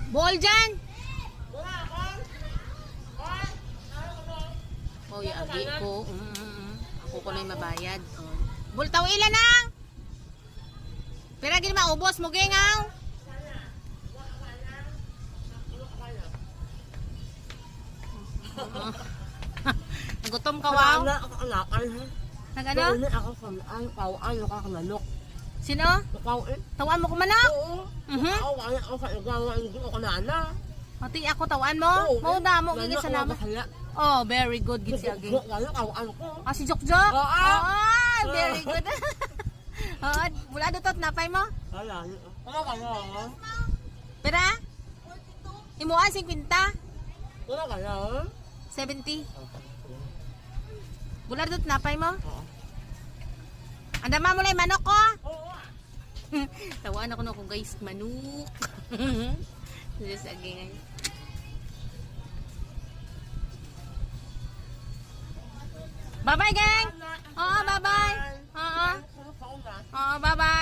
Ball dyan. Oh, yagi ko. Ako ko na yung mabayad. Oh. Bultaw ilan ang? Pero gini maubos mo gengaw. Nagutom ka, wow. Nagano? Ako sa pawaan, nakakanalok. Sino? Tawaan mo ko manok? Oo. Ako sa igawa, hindi ko kanana. Mati ako tawaan mo? Mo na mo gigit sa naman. Oh, very good gid siya gid. Ah, si Jokjok? Oh, very good. Oh, mula dutot napay mo? Wala. Wala kayo. Pera? Imuan 50? Wala kayo. 70? Mula dutot napay mo? Oo. Andama mo lang yung manok ko? Oo. Tawaan ako na ko guys, manok. Just again. Bye-bye, gang! Oo, bye-bye! Oo, bye-bye!